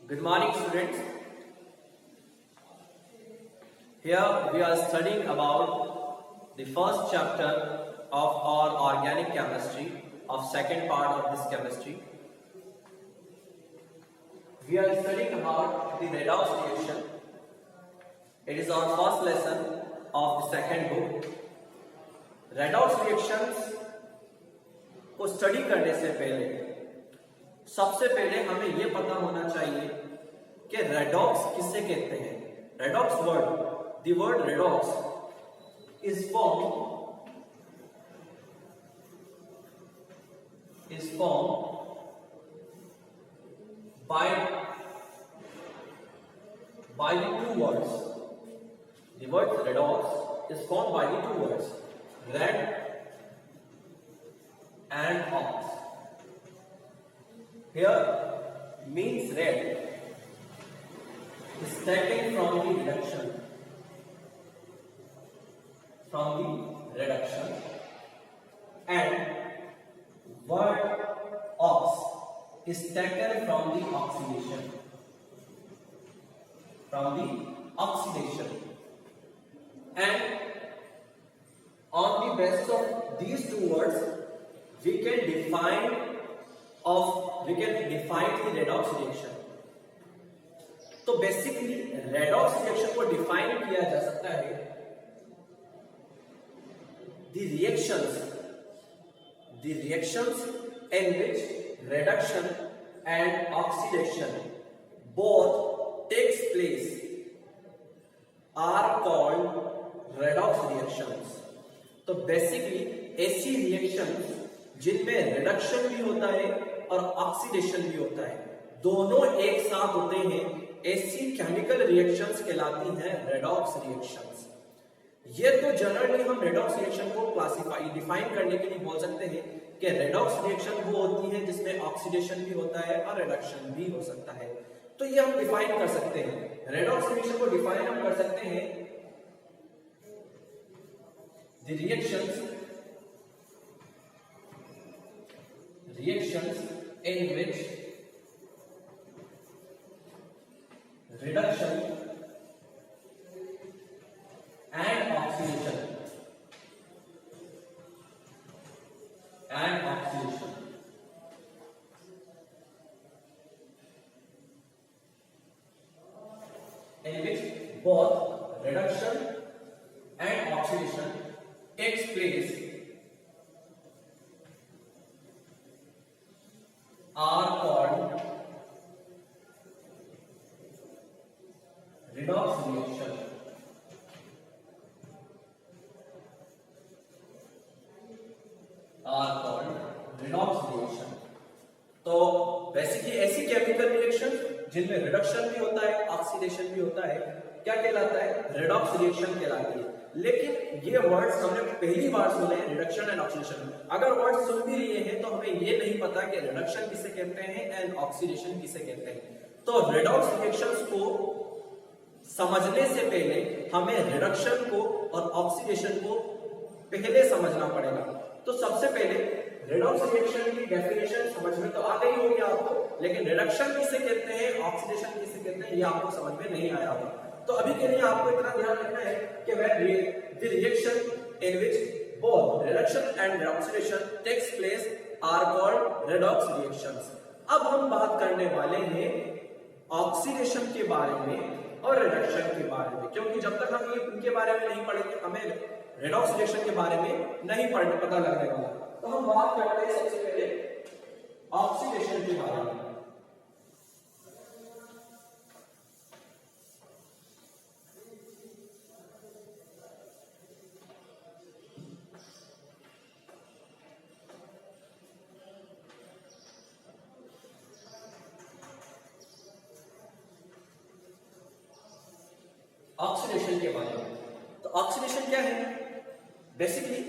Good morning, students. Here we are studying about the first chapter of our organic chemistry of second part of this chemistry. We are studying about the redox reaction. It is our first lesson of the second book. Redox reactions को study करने से पहले सबसे पहले हमें यह पता होना चाहिए कि रेडॉक्स किसे कहते हैं. Redox word, the word redox is form by the two words. The word redox is formed by the two words red and ox. Here means red is taken from the reduction, and word ox is taken from the oxidation. And on the basis of these two words, we can define the redox reaction. तो basically redox reaction को define किया जा सकता है the reactions in which reduction and oxidation both takes place are called redox reactions. तो basically ऐसी reactions जिनमें reduction भी होता है और ऑक्सीडेशन भी होता है, दोनों एक साथ होते हैं, ऐसी केमिकल रिएक्शंस कहलाती हैं रेडॉक्स रिएक्शंस. ये तो जनरली हम रेडॉक्स रिएक्शन को डिफाइन करने के लिए बोल सकते हैं कि रेडॉक्स रिएक्शन वो होती है जिसमें ऑक्सीडेशन भी होता है और रिडक्शन भी हो सकता है. तो ये हम डिफाइन कर सकते हैं. रेडॉक्स रिएक्शन को डिफाइन हम कर सकते हैं the reactions in which reduction and oxidation in which both reduction and oxidation takes place are called redox reaction. तो बेसिकली ऐसी केमिकल रिएक्शन जिनमें रिडक्शन भी होता है, ऑक्सीडेशन भी होता है, क्या कहलाता है? रेडॉक्स रिएक्शन कहलाती है. लेकिन ये वर्ड्स हमने पहली बार सुने हैं, रिडक्शन एंड ऑक्सीडेशन. अगर वर्ड्स सुन भी लिए हैं तो हमें ये नहीं पता कि रिडक्शन किसे कहते हैं एंड ऑक्सीडेशन किसे कहते हैं. तो रेडॉक्स रिएक्शंस को समझने से पहले हमें रिडक्शन को और ऑक्सीडेशन को पहले समझना पड़ेगा. तो सबसे पहले रेडॉक्स रिएक्शन की डेफिनेशन समझ में तो आ गई होगी आपको, लेकिन रिडक्शन किसे कहते हैं, ऑक्सीडेशन किसे कहते हैं, ये आपको समझ में नहीं आया होगा. तो अभी के लिए आपको इतना ध्यान रखना है कि the reaction in which both reduction and oxidation takes place are called redox reactions. अब हम बात करने वाले हैं ऑक्सीडेशन के बारे में और रिडक्शन के बारे में, क्योंकि जब तक हम ये इनके बारे में नहीं पढ़ेंगे हमें रेडॉक्स रिएक्शन के बारे में नहीं पता लगने वाला. तो हम बात करते हैं सबसे पहले ऑक्सीडेशन के बारे में. ऑक्सीडेशन के बारे में. तो ऑक्सीडेशन क्या है? बेसिकली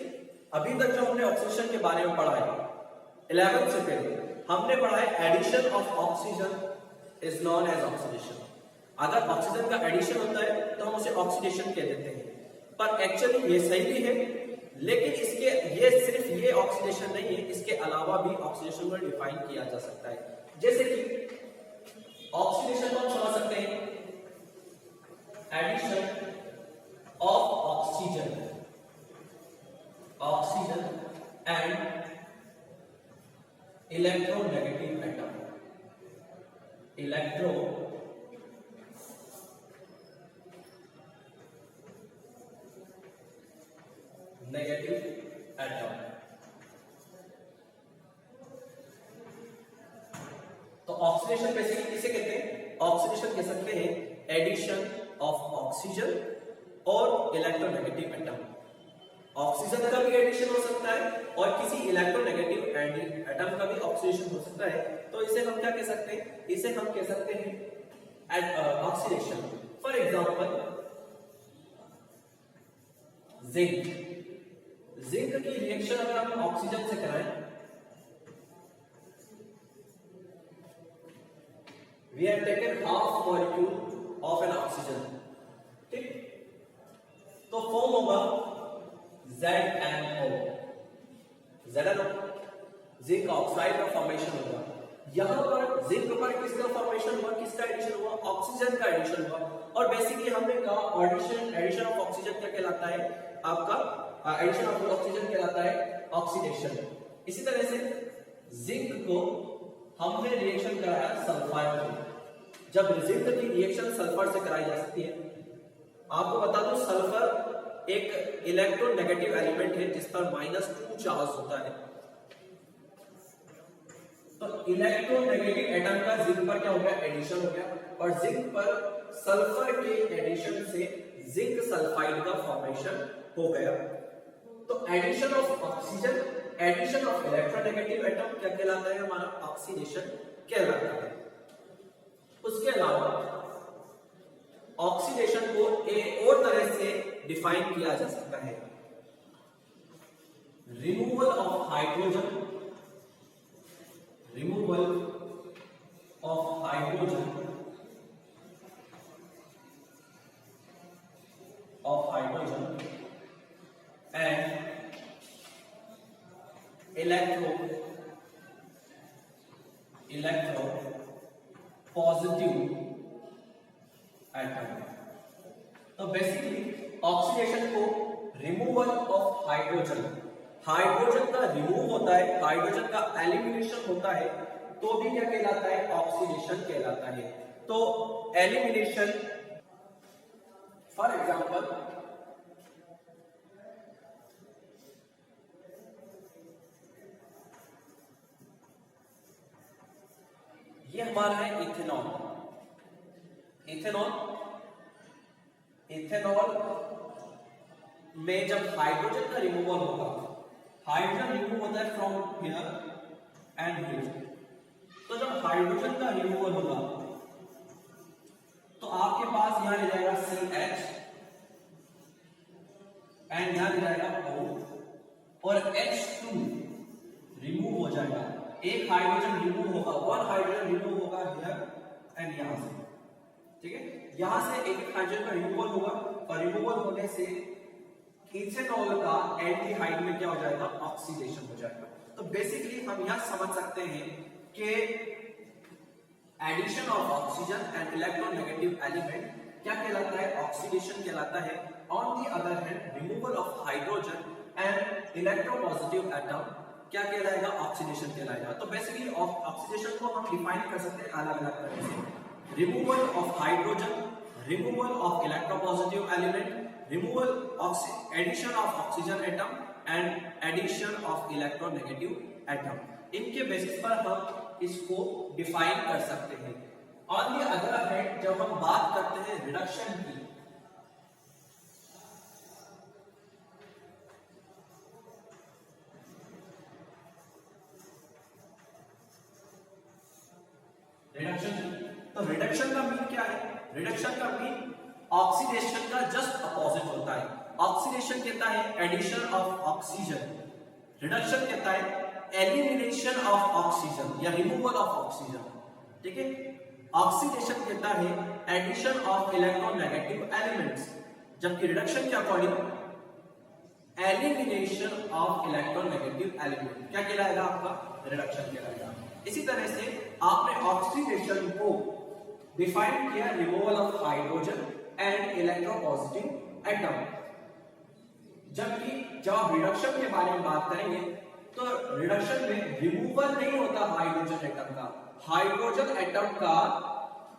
अभी तक जो हमने ऑक्सीडेशन के बारे में पढ़ा है 11th से पहले हमने पढ़ा है addition of oxygen is known as oxidation. अगर ऑक्सीजन का एडिशन होता है तो हम उसे ऑक्सीडेशन कह देते हैं, पर एक्चुअली ये सही भी है, लेकिन सिर्फ ये ऑक्सीडेशन नहीं है, इसके अलावा भी ऑक्सीडेशन को डिफाइन किया जा सकता है. जैसे कि ऑक्सीडेशन इलेक्ट्रो नेगेटिव एटम। तो ऑक्सीडेशन बेसिकली किसे कहते हैं? ऑक्सीडेशन कह सकते हैं एडिशन ऑफ ऑक्सीजन और इलेक्ट्रोनेगेटिव एटम। ऑक्सीजन का भी एडिशन हो सकता है और किसी इलेक्ट्रोनेगेटिव एटम का भी ऑक्सीडेशन हो सकता है। तो इसे हम क्या कह सकते हैं? इसे हम कह सकते हैं oxidation. For example zinc. Zinc की रिएक्शन अगर हम ऑक्सीजन से कराएं, we have taken half molecule of an oxygen, ठीक? तो फॉर्म होगा ZnO, जिंक ऑक्साइड का फॉर्मेशन होगा। यहां पर जिंक पर किसका फॉर्मेशन हुआ, किसका एडिशन हुआ? ऑक्सीजन का एडिशन हुआ। और बेसिकली हमने कहा एडिशन ऑफ ऑक्सीजन क्या कहलाता है? आपका एडिशन ऑफ ऑक्सीजन कहलाता है ऑक्सीडेशन। इसी तरह से जिंक को हमने रिएक्शन कराया सल्फाइड से। जब जिंक की रिएक्शन सल्फर से कराई जा सकती है, आपको बता दूं सल्फर एक इलेक्ट्रोनेगेटिव एलिमेंट है जिस पर -2 चार्ज होता है। तो इलेक्ट्रोनेगेटिव एटम का जिंक पर क्या हो गया? एडिशन हो गया। और जिंक पर सल्फर के एडिशन से जिंक सल्फाइड का फॉर्मेशन हो गया। तो addition of oxygen, addition of electronegative atom क्या कहलाता है? हमारा ऑक्सीडेशन कहलाता है। उसके अलावा ऑक्सीडेशन को एक और तरह से डिफाइन किया जा सकता है, removal of hydrogen, removal of hydrogen and electro positive atom। तो बेसिकली ऑक्सीडेशन को रिमूवल ऑफ हाइड्रोजन, हाइड्रोजन का रिमूव होता है, हाइड्रोजन का एलिमिनेशन होता है, तो भी क्या कहलाता है? ऑक्सीडेशन कहलाता है। तो एलिमिनेशन, फॉर एग्जांपल ये हमारा है इथेनॉल। इथेनॉल में जब हाइड्रोजन का रिमूवल होगा, हाइड्रोजन रिमूव होता है फ्रॉम हियर एंड हियर। तो जब हाइड्रोजन का रिमूवल होगा तो आपके पास यहां ले जाएगा CH एंड यहां ले जाएगा O और H2 रिमूव हो जाएगा। एक हाइड्रोजन रिमूव होगा, वन हाइड्रोजन रिमूव होगा हियर एंड यहां से, ठीक है? यहां से एक हाइड्रोजन का रिमूवल होगा और रिमूवल होने से इथेनॉल का एल्डिहाइड में क्या हो जाएगा? ऑक्सीडेशन हो जाएगा। तो बेसिकली हम यहां समझ सकते हैं कि addition of oxygen and electronegative element क्या कहलाता है? ऑक्सीडेशन कहलाता है। On the other hand removal of hydrogen and electropositive atom क्या कहलाएगा? ऑक्सीडेशन कहलाएगा। तो बेसिकली ऑक्सीडेशन को हम डिफाइन कर सकते हैं अलग अलग तरह से, removal of hydrogen, removal of electropositive element, removal addition of oxygen atom and addition of electronegative atom. इनके बेसिस पर हम इसको डिफाइन कर सकते हैं। ऑन द अदर हैंड जब हम बात करते हैं रिडक्शन की, तो रिडक्शन का मीन क्या है? रिडक्शन का मीन ऑक्सीडेशन का जस्ट अपोजिट होता है। ऑक्सीडेशन कहता है एडिशन ऑफ ऑक्सीजन, रिडक्शन कहता है एलिमिनेशन ऑफ ऑक्सीजन या रिमूवल ऑफ ऑक्सीजन, ठीक है? ऑक्सीडेशन कहता है एडिशन ऑफ इलेक्ट्रोनेगेटिव एलिमेंट्स, जबकि रिडक्शन के according elimination of electronegative element क्या कहलाएगा? आपका रिडक्शन कहलाएगा। इसी तरह से आपने ऑक्सीडेशन को डिफाइन किया removal of hydrogen and electropositive atom, जबकि जब आप रिडक्शन के बारे में बात करेंगे तो रिडक्शन में रिमूवल नहीं होता हाइड्रोजन एटम का, हाइड्रोजन एटम का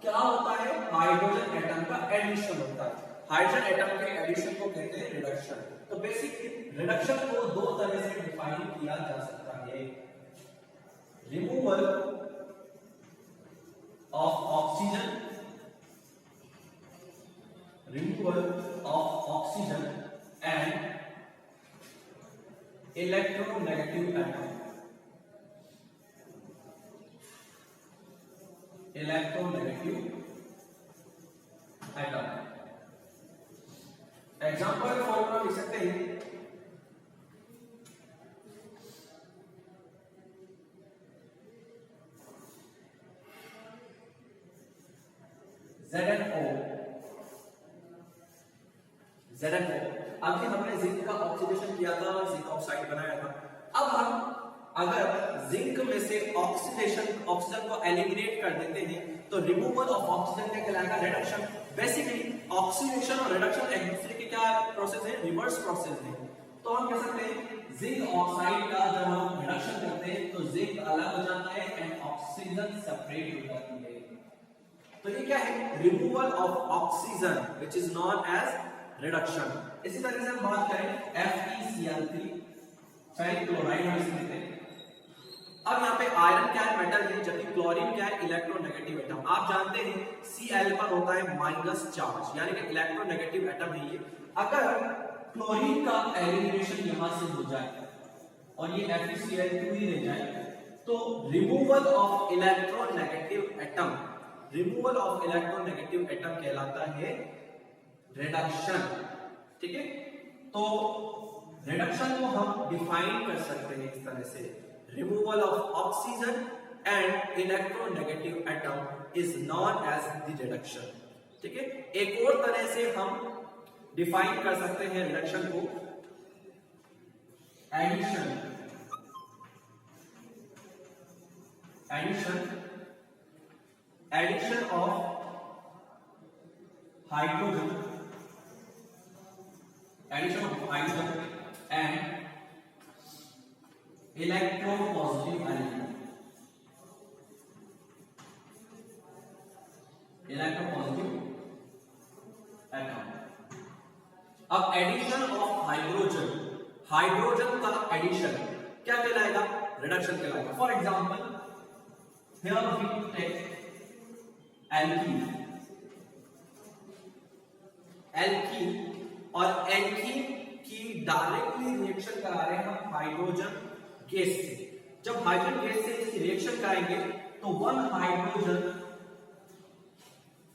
क्या होता है, हाइड्रोजन एटम का एडिशन होता है। हाइड्रोजन एटम के एडिशन को कहते हैं रिडक्शन। तो बेसिक रिडक्शन को दो तरह से डिफाइन किया जा सकता है, removal of oxygen, and electronegative atom, example formula लिख सकते हैं, ZnO। अभी हमने जिंक का ऑक्सीडेशन किया था, जिंक ऑक्साइड बनाया था। अब हम अगर जिंक में से ऑक्सीजन को एलिमिनेट कर देते हैं तो रिमूवल ऑफ ऑक्सीजन क्या कहलाएगा, रिडक्शन। बेसिकली ऑक्सीडेशन और रिडक्शन एक दूसरे के क्या प्रोसेस है, रिवर्स प्रोसेस है। तो हम कह सकते हैं जिंक ऑक्साइड का जब हम रिडक्शन करते हैं तो जिंक अलग हो जाता है एंड ऑक्सीजन सेपरेट हो जाती है। तो ये क्या है, removal of oxygen which is known as reduction. इसी तरह से हम बात करें FeCl3 फेरिक क्लोराइड हम इसे लेते हैं। अब यहाँ पे आयरन क्या है, मेटल है, जबकि क्लोरीन क्या है, इलेक्ट्रोनेगेटिव एटम। आप जानते हैं Cl पर होता है माइनस चार्ज, यानी कि इलेक्ट्रोनेगेटिव एटम है ये। अगर क्लोरीन का एलिमिनेशन यहां से हो जाए और ये FeCl2 ही रह जाए तो रिमूवल ऑफ इलेक्ट्रोनेगेटिव एटम, कहलाता है रिडक्शन। ठीक है, तो रिडक्शन को हम डिफाइन कर सकते हैं इस तरह से, removal of oxygen and electronegative atom is known as the reduction. ठीक है, एक और तरह से हम डिफाइन कर सकते हैं रिडक्शन को, addition of hydrogen and electropositive atom. अब एडिशन ऑफ हाइड्रोजन का एडिशन क्या कहलाएगा, रिडक्शन कहलाएगा। For example here we take alkene और एल्कीन की डायरेक्टली रिएक्शन करा रहे हैं हम हाइड्रोजन गैस से। जब हाइड्रोजन गैस से इसकी रिएक्शन कराएंगे तो one hydrogen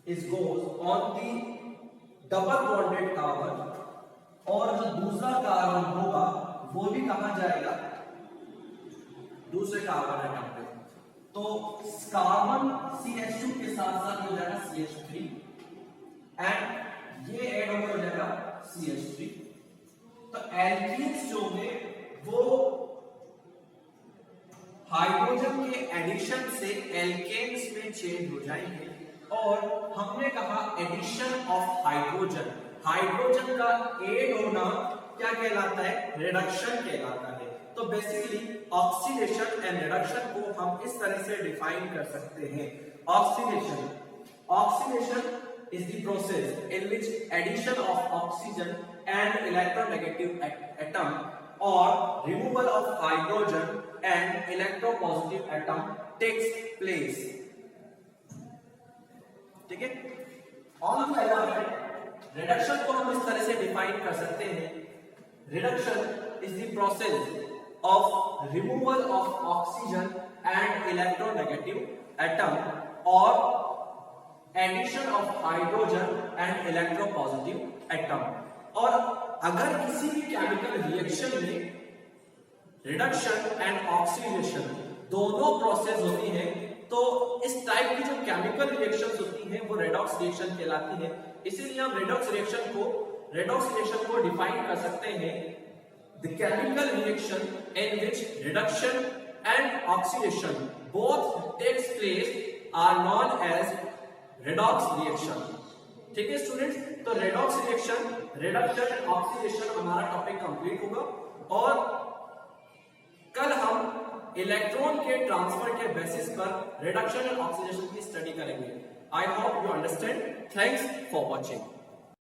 is goes on the double bonded carbon और जो दूसरा कार्बन होगा वो भी कहां जाएगा, दूसरे कार्बन एटम पे। तो कार्बन CH2 के साथ साथ हो जाएगा CH3 एंड ये ऐड हो जाएगा CH3। तो एल्कीन्स जो होंगे वो हाइड्रोजन के एडिशन से एल्केन्स में चेंज हो जाएंगे। और हमने कहा एडिशन ऑफ हाइड्रोजन का ऐड होना क्या कहलाता है, रिडक्शन कहलाता है। तो बेसिकली ऑक्सीडेशन एंड रिडक्शन को हम इस तरह से डिफाइन कर सकते हैं। Oxidation is the process in which addition of oxygen and electronegative atom or removal of hydrogen and electropositive atom takes place. ठीक है, on the other hand reduction को हम इस तरह से डिफाइन कर सकते हैं, reduction is the process of removal of oxygen and electronegative atom और addition of hydrogen and electropositive atom. और अगर किसी भी केमिकल रिएक्शन में रिडक्शन एंड ऑक्सीडेशन दोनों प्रोसेस होती है तो इस टाइप की जो केमिकल रिएक्शंस होती हैं वो रेडॉक्स रिएक्शन कहलाती है। इसीलिए हम रेडॉक्स रिएक्शन को डिफाइन कर सकते हैं, the chemical reaction in which reduction and oxidation both takes place are known as redox reaction. ठीक है स्टूडेंट्स, तो redox reaction, reduction and oxidation हमारा टॉपिक कंप्लीट होगा और कल हम इलेक्ट्रॉन के ट्रांसफर के बेसिस पर रिडक्शन एंड ऑक्सीडेशन की स्टडी करेंगे। I hope you understand. Thanks for watching.